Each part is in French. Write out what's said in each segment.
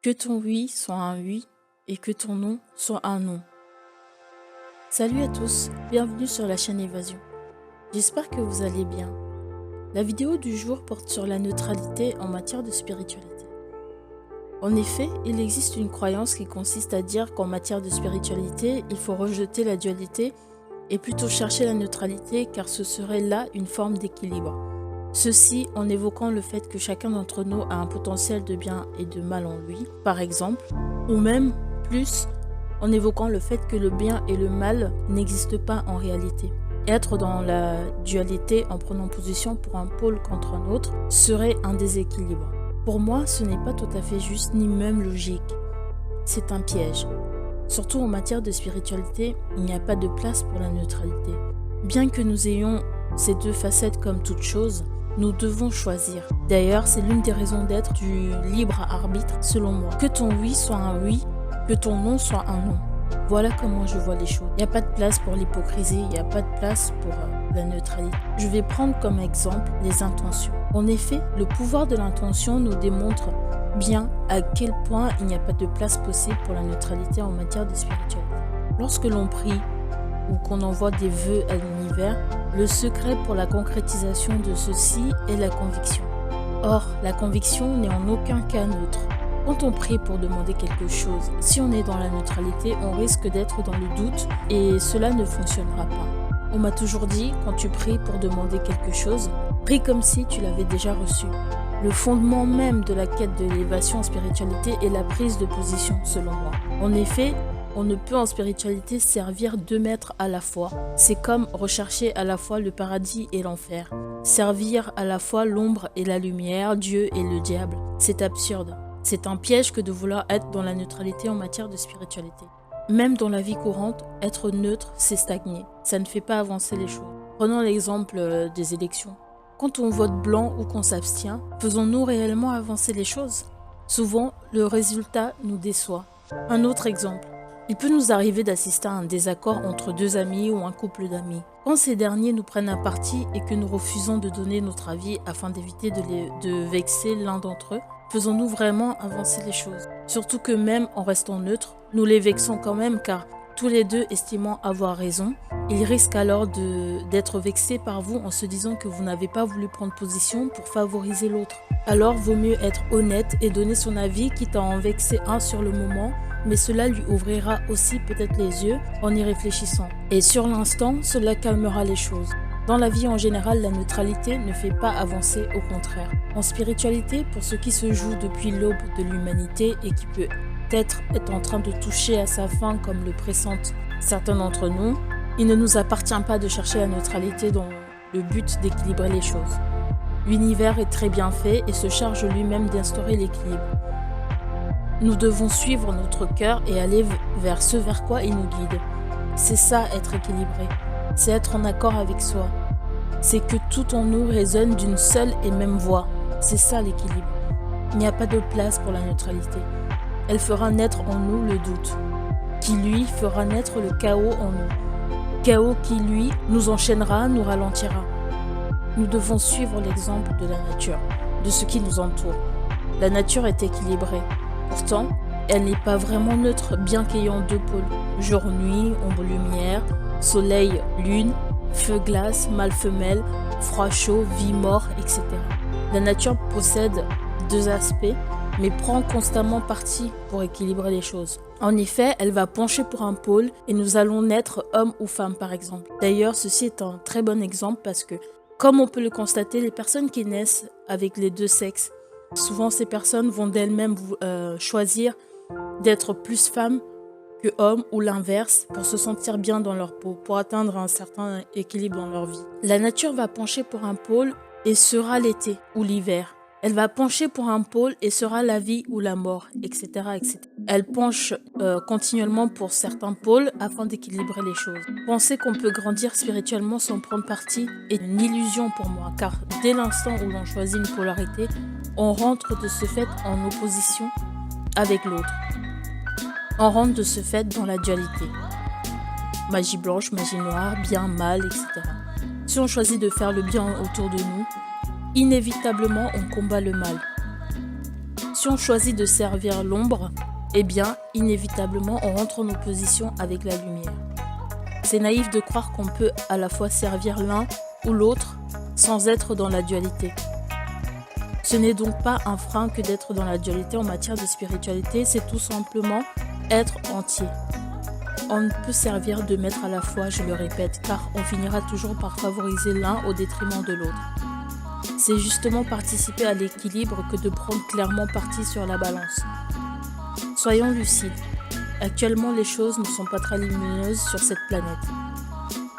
Que ton oui soit un oui et que ton non soit un non. Salut à tous, bienvenue sur la chaîne Évasion. J'espère que vous allez bien. La vidéo du jour porte sur la neutralité en matière de spiritualité. En effet, il existe une croyance qui consiste à dire qu'en matière de spiritualité, il faut rejeter la dualité et plutôt chercher la neutralité car ce serait là une forme d'équilibre. Ceci en évoquant le fait que chacun d'entre nous a un potentiel de bien et de mal en lui, par exemple, ou même plus en évoquant le fait que le bien et le mal n'existent pas en réalité. Être dans la dualité en prenant position pour un pôle contre un autre serait un déséquilibre. Pour moi, ce n'est pas tout à fait juste ni même logique. C'est un piège. Surtout en matière de spiritualité, il n'y a pas de place pour la neutralité. Bien que nous ayons ces deux facettes comme toute chose, nous devons choisir. D'ailleurs, c'est l'une des raisons d'être du libre arbitre selon moi. Que ton oui soit un oui, que ton non soit un non. Voilà comment je vois les choses. Il n'y a pas de place pour l'hypocrisie, il n'y a pas de place pour la neutralité. Je vais prendre comme exemple les intentions. En effet, le pouvoir de l'intention nous démontre bien à quel point il n'y a pas de place possible pour la neutralité en matière de spiritualité. Lorsque l'on prie ou qu'on envoie des vœux à l'univers, le secret pour la concrétisation de ceci est la conviction. Or, la conviction n'est en aucun cas neutre. Quand on prie pour demander quelque chose, si on est dans la neutralité, on risque d'être dans le doute et cela ne fonctionnera pas. On m'a toujours dit, quand tu pries pour demander quelque chose, prie comme si tu l'avais déjà reçu. Le fondement même de la quête de l'élévation en spiritualité est la prise de position, selon moi. En effet, on ne peut en spiritualité servir deux maîtres à la fois. C'est comme rechercher à la fois le paradis et l'enfer. Servir à la fois l'ombre et la lumière, Dieu et le diable. C'est absurde. C'est un piège que de vouloir être dans la neutralité en matière de spiritualité. Même dans la vie courante, être neutre, c'est stagner. Ça ne fait pas avancer les choses. Prenons l'exemple des élections. Quand on vote blanc ou qu'on s'abstient, faisons-nous réellement avancer les choses? Souvent, le résultat nous déçoit. Un autre exemple. Il peut nous arriver d'assister à un désaccord entre deux amis ou un couple d'amis. Quand ces derniers nous prennent un parti et que nous refusons de donner notre avis afin d'éviter de vexer l'un d'entre eux, faisons-nous vraiment avancer les choses? Surtout que même en restant neutres, nous les vexons quand même car tous les deux estimant avoir raison, ils risquent alors d'être vexés par vous en se disant que vous n'avez pas voulu prendre position pour favoriser l'autre. Alors vaut mieux être honnête et donner son avis quitte à en vexer un sur le moment, mais cela lui ouvrira aussi peut-être les yeux en y réfléchissant. Et sur l'instant, cela calmera les choses. Dans la vie en général, la neutralité ne fait pas avancer, au contraire. En spiritualité, pour ce qui se joue depuis l'aube de l'humanité et qui peut-être est en train de toucher à sa fin comme le pressentent certains d'entre nous, il ne nous appartient pas de chercher la neutralité dans le but d'équilibrer les choses. L'univers est très bien fait et se charge lui-même d'instaurer l'équilibre. Nous devons suivre notre cœur et aller vers ce vers quoi il nous guide. C'est ça être équilibré, c'est être en accord avec soi. C'est que tout en nous résonne d'une seule et même voix. C'est ça l'équilibre. Il n'y a pas de place pour la neutralité. Elle fera naître en nous le doute, qui lui fera naître le chaos en nous. Chaos qui lui nous enchaînera, nous ralentira. Nous devons suivre l'exemple de la nature, de ce qui nous entoure. La nature est équilibrée. Pourtant, elle n'est pas vraiment neutre, bien qu'ayant deux pôles. Jour-nuit, ombre-lumière, soleil-lune, feu-glace, mâle-femelle, froid-chaud, vie-mort, etc. La nature possède deux aspects, mais prend constamment parti pour équilibrer les choses. En effet, elle va pencher pour un pôle et nous allons naître homme ou femme par exemple. D'ailleurs, ceci est un très bon exemple parce que, comme on peut le constater, les personnes qui naissent avec les deux sexes, souvent ces personnes vont d'elles-mêmes choisir d'être plus femme que homme ou l'inverse pour se sentir bien dans leur peau, pour atteindre un certain équilibre dans leur vie. La nature va pencher pour un pôle et sera l'été ou l'hiver. Elle va pencher pour un pôle et sera la vie ou la mort, etc. etc. Elle penche continuellement pour certains pôles afin d'équilibrer les choses. Penser qu'on peut grandir spirituellement sans prendre parti est une illusion pour moi, car dès l'instant où l'on choisit une polarité, on rentre de ce fait en opposition avec l'autre. On rentre de ce fait dans la dualité. Magie blanche, magie noire, bien, mal, etc. Si on choisit de faire le bien autour de nous, inévitablement on combat le mal. Si on choisit de servir l'ombre, eh bien, inévitablement, on rentre en opposition avec la lumière. C'est naïf de croire qu'on peut à la fois servir l'un ou l'autre sans être dans la dualité. Ce n'est donc pas un frein que d'être dans la dualité en matière de spiritualité, c'est tout simplement être entier. On ne peut servir deux maîtres à la fois, je le répète, car on finira toujours par favoriser l'un au détriment de l'autre. C'est justement participer à l'équilibre que de prendre clairement parti sur la balance. Soyons lucides. Actuellement, les choses ne sont pas très lumineuses sur cette planète.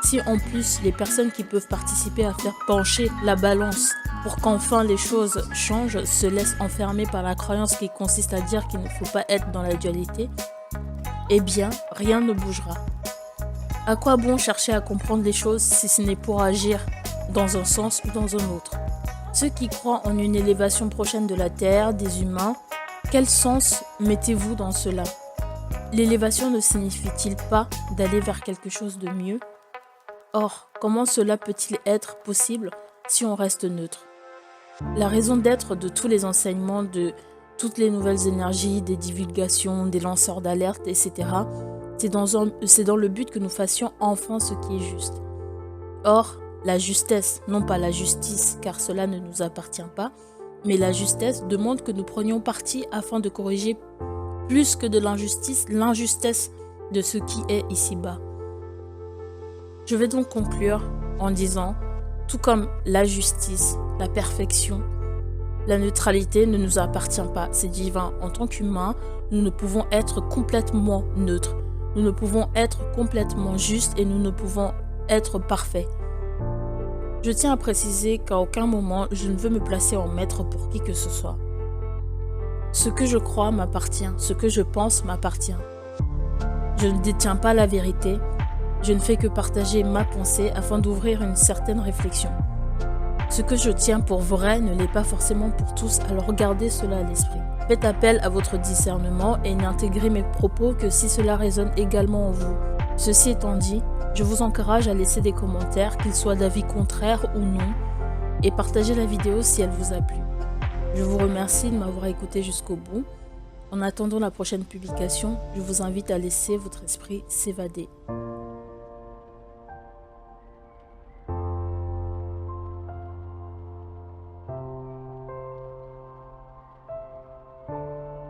Si en plus, les personnes qui peuvent participer à faire pencher la balance pour qu'enfin les choses changent se laissent enfermer par la croyance qui consiste à dire qu'il ne faut pas être dans la dualité, eh bien, rien ne bougera. À quoi bon chercher à comprendre les choses si ce n'est pour agir dans un sens ou dans un autre? Ceux qui croient en une élévation prochaine de la Terre, des humains, quel sens mettez-vous dans cela? L'élévation ne signifie-t-il pas d'aller vers quelque chose de mieux? Or, comment cela peut-il être possible si on reste neutre? La raison d'être de tous les enseignements, de toutes les nouvelles énergies, des divulgations, des lanceurs d'alerte, etc., c'est dans le but que nous fassions enfin ce qui est juste. Or, la justesse, non pas la justice, car cela ne nous appartient pas, mais la justesse demande que nous prenions parti afin de corriger plus que de l'injustice de ce qui est ici-bas. Je vais donc conclure en disant, tout comme la justice, la perfection, la neutralité ne nous appartient pas, c'est divin. En tant qu'humains, nous ne pouvons être complètement neutres, nous ne pouvons être complètement justes et nous ne pouvons être parfaits. Je tiens à préciser qu'à aucun moment je ne veux me placer en maître pour qui que ce soit. Ce que je crois m'appartient, ce que je pense m'appartient. Je ne détiens pas la vérité, je ne fais que partager ma pensée afin d'ouvrir une certaine réflexion. Ce que je tiens pour vrai ne l'est pas forcément pour tous, alors gardez cela à l'esprit. Faites appel à votre discernement et n'intégrez mes propos que si cela résonne également en vous. Ceci étant dit, je vous encourage à laisser des commentaires, qu'ils soient d'avis contraire ou non, et partagez la vidéo si elle vous a plu. Je vous remercie de m'avoir écouté jusqu'au bout. En attendant la prochaine publication, je vous invite à laisser votre esprit s'évader.